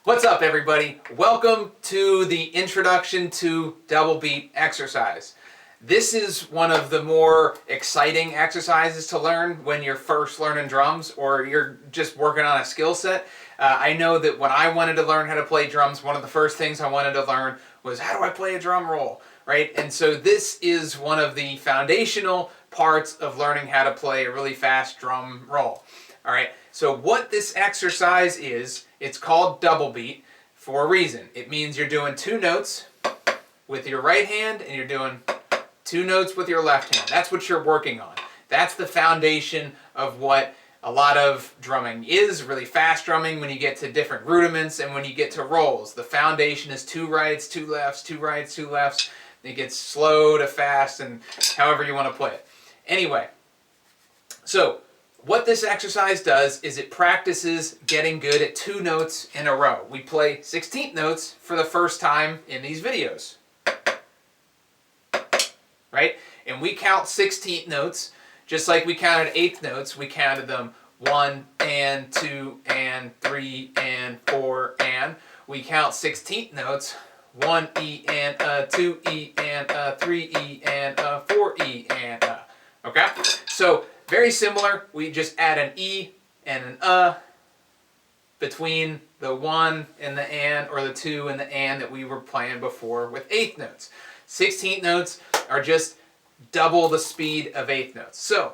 What's up, everybody? Welcome to the introduction to double beat exercise. This is one of the more exciting exercises to learn when you're first learning drums or you're just working on a skill set. I know that when I wanted to learn how to play drums, one of the first things I wanted to learn was how do I play a drum roll, right? And so this is one of the foundational parts of learning how to play a really fast drum roll. All right, so what this exercise is, it's called double beat for a reason. It means you're doing two notes with your right hand and you're doing two notes with your left hand. That's what you're working on. That's the foundation of what a lot of drumming is, really fast drumming when you get to different rudiments and when you get to rolls. The foundation is two rights, two lefts, two rights, two lefts. It gets slow to fast and however you want to play it. Anyway, so what this exercise does is it practices getting good at two notes in a row. We play 16th notes for the first time in these videos. Right? And we count 16th notes just like we counted 8th notes. We counted them 1 and 2 and 3 and 4 and. We count 16th notes 1 E and a, 2 E and a, 3 E and a, 4 E and a. Okay? So very similar, we just add an E and an between the 1 and the and or the 2 and the and that we were playing before with 8th notes. 16th notes are just double the speed of 8th notes. So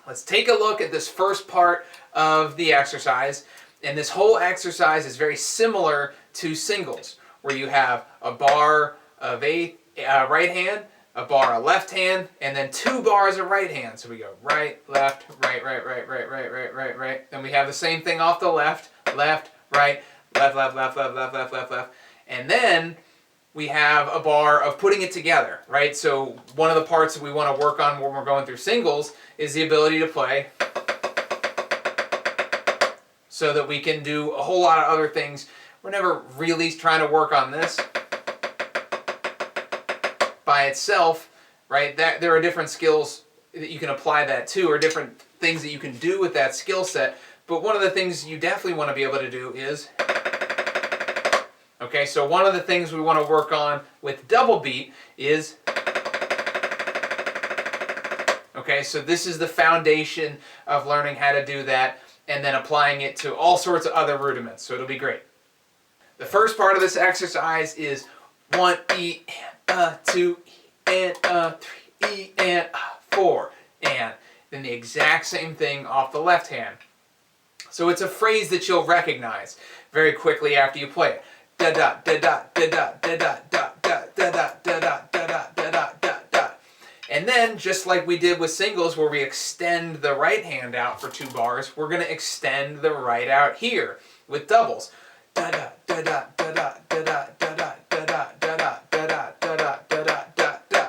let's take a look at this first part of the exercise. And this whole exercise is very similar to singles, where you have a bar of right hand, a bar of left hand, and then two bars of right hand. So we go right, left, right, right, right, right, right, right, right, right. Then we have the same thing off the left, left, right, left, left, left, left, left, left, left, left. And then we have a bar of putting it together, right? So one of the parts that we want to work on when we're going through singles is the ability to play so that we can do a whole lot of other things. We're never really trying to work on this by itself, right? There are different skills that you can apply that to, or different things that you can do with that skill set. But one of the things you definitely want to be able to do is, okay, so one of the things we want to work on with double beat is, okay, so this is the foundation of learning how to do that and then applying it to all sorts of other rudiments. So it'll be great. The first part of this exercise is 1 E and a, 2 E and a, 3 E and a, 4 and. Then the exact same thing off the left hand. So it's a phrase that you'll recognize very quickly after you play it. Da da da da da da da da da da da da da da da da da da. And then, just like we did with singles where we extend the right hand out for two bars, we're going to extend the right out here with doubles. Da da da da da da da da da da da da da da da da da da da.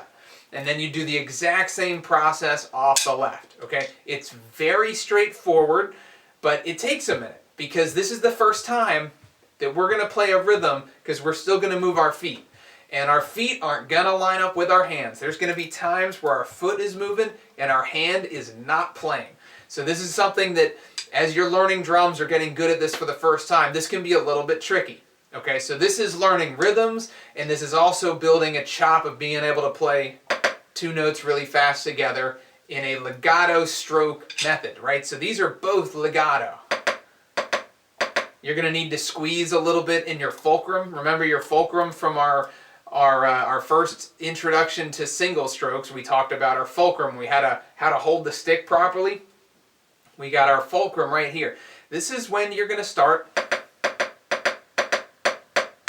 And then you do the exact same process off the left. Okay? It's very straightforward, but it takes a minute because this is the first time that we're going to play a rhythm because we're still going to move our feet. And our feet aren't going to line up with our hands. There's going to be times where our foot is moving and our hand is not playing. So this is something that as you're learning drums or getting good at this for the first time, this can be a little bit tricky. Okay, so this is learning rhythms, and this is also building a chop of being able to play two notes really fast together in a legato stroke method, right? So these are both legato. You're going to need to squeeze a little bit in your fulcrum. Remember your fulcrum from our first introduction to single strokes. We talked about our fulcrum. We had how to hold the stick properly. We got our fulcrum right here. This is when you're going to start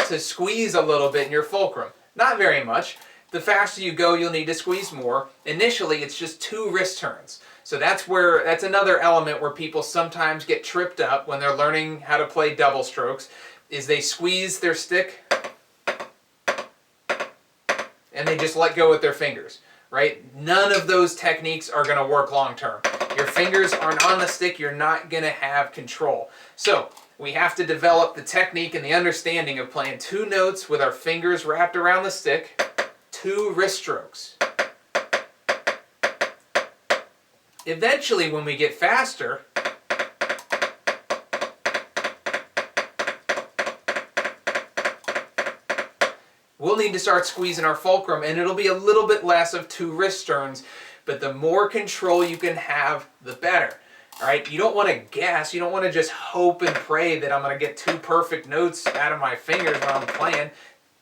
to squeeze a little bit in your fulcrum. Not very much. The faster you go, you'll need to squeeze more. Initially, it's just two wrist turns. So that's another element where people sometimes get tripped up when they're learning how to play double strokes, is they squeeze their stick and they just let go with their fingers, right? None of those techniques are going to work long term. Your fingers aren't on the stick, you're not going to have control. So we have to develop the technique and the understanding of playing two notes with our fingers wrapped around the stick, two wrist strokes. Eventually, when we get faster, we'll need to start squeezing our fulcrum, and it'll be a little bit less of 2 wrist turns, but the more control you can have, the better. All right, you don't want to guess. You don't want to just hope and pray that I'm going to get 2 perfect notes out of my fingers when I'm playing.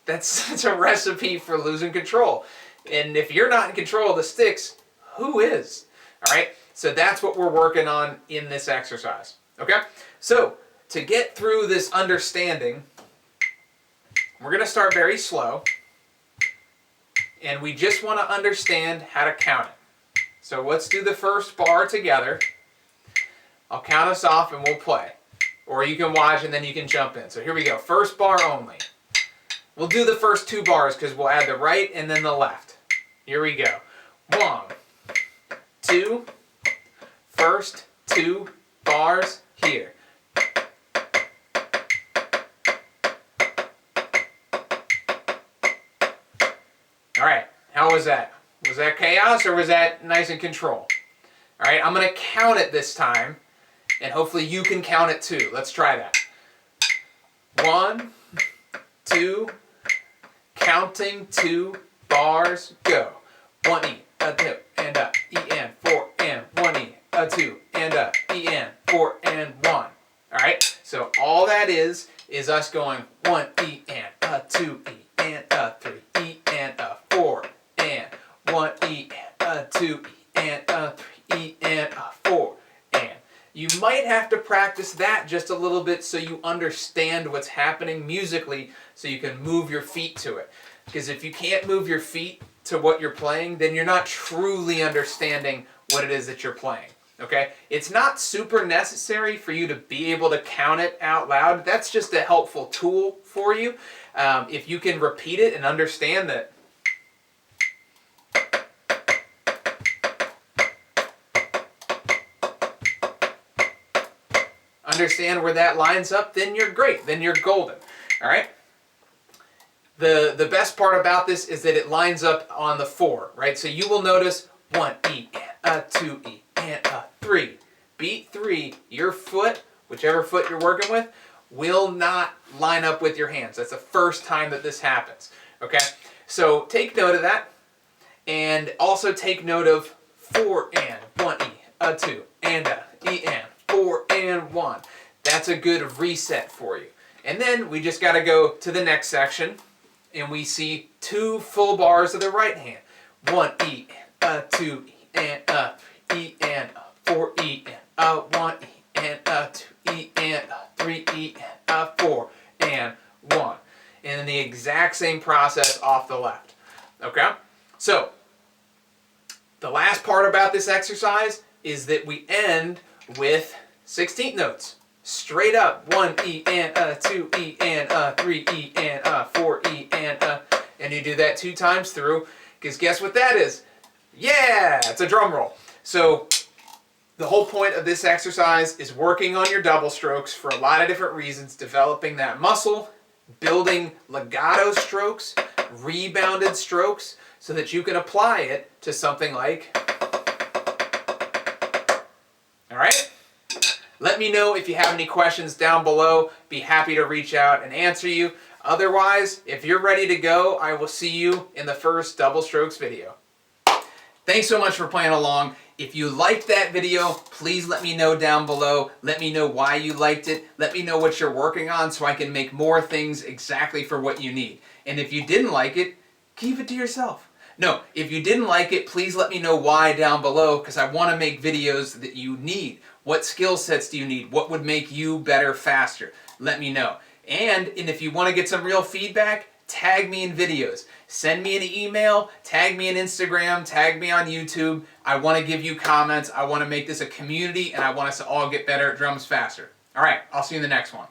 That's a recipe for losing control. And if you're not in control of the sticks, who is? All right, so that's what we're working on in this exercise. Okay, so to get through this understanding, we're going to start very slow, and we just want to understand how to count it. So let's do the first bar together. I'll count us off and we'll play. Or you can watch and then you can jump in. So here we go. First bar only. We'll do the first 2 bars because we'll add the right and then the left. Here we go. 1, 2, first 2 bars here. All right, how was that? Was that chaos or was that nice and control? All right, I'm going to count it this time, and hopefully you can count it too. Let's try that. 1, 2, counting 2 bars, go. 1 E, a 2, and a E and 4 and 1 E, a 2, and a E and 4 and 1. All right, so all that is us going 1 E and a 2 E and a 3 E and a 4 and 1 E and a 2 E and a 3 E and a 4 and. You might have to practice that just a little bit so you understand what's happening musically, so you can move your feet to it. Because if you can't move your feet to what you're playing, then you're not truly understanding what it is that you're playing. Okay? It's not super necessary for you to be able to count it out loud. That's just a helpful tool for you. If you can repeat it and understand that where that lines up, then you're great. Then you're golden. All right? The best part about this is that it lines up on the 4, right? So you will notice 1 E and a 2 E and a 3. Beat 3, your foot, whichever foot you're working with, will not line up with your hands. That's the first time that this happens. Okay? So take note of that. And also take note of 4 and 1 E, a 2 and a E and 4 and 1. That's a good reset for you. And then we just got to go to the next section, and we see 2 full bars of the right hand. 1 E and a 2 E and a 3 E and a 4 E and a 1 E and a 2 E and a 3 E and a 4 and 1. And then the exact same process off the left. Okay? So, the last part about this exercise is that we end with 16th notes. Straight up, 1 E and a 2 E and a 3 E and a 4 E and a, and you do that 2 times through, because guess what that is? Yeah, it's a drum roll. So the whole point of this exercise is working on your double strokes for a lot of different reasons, developing that muscle, building legato strokes, rebounded strokes, so that you can apply it to something like, all right? Let me know if you have any questions down below. Be happy to reach out and answer you. Otherwise, if you're ready to go, I will see you in the first double strokes video. Thanks so much for playing along. If you liked that video, please let me know down below. Let me know why you liked it. Let me know what you're working on so I can make more things exactly for what you need. And if you didn't like it, keep it to yourself. No, if you didn't like it, please let me know why down below, because I want to make videos that you need. What skill sets do you need? What would make you better faster? Let me know. And if you want to get some real feedback, tag me in videos. Send me an email, tag me on Instagram, tag me on YouTube. I want to give you comments. I want to make this a community, and I want us to all get better at drums faster. All right, I'll see you in the next one.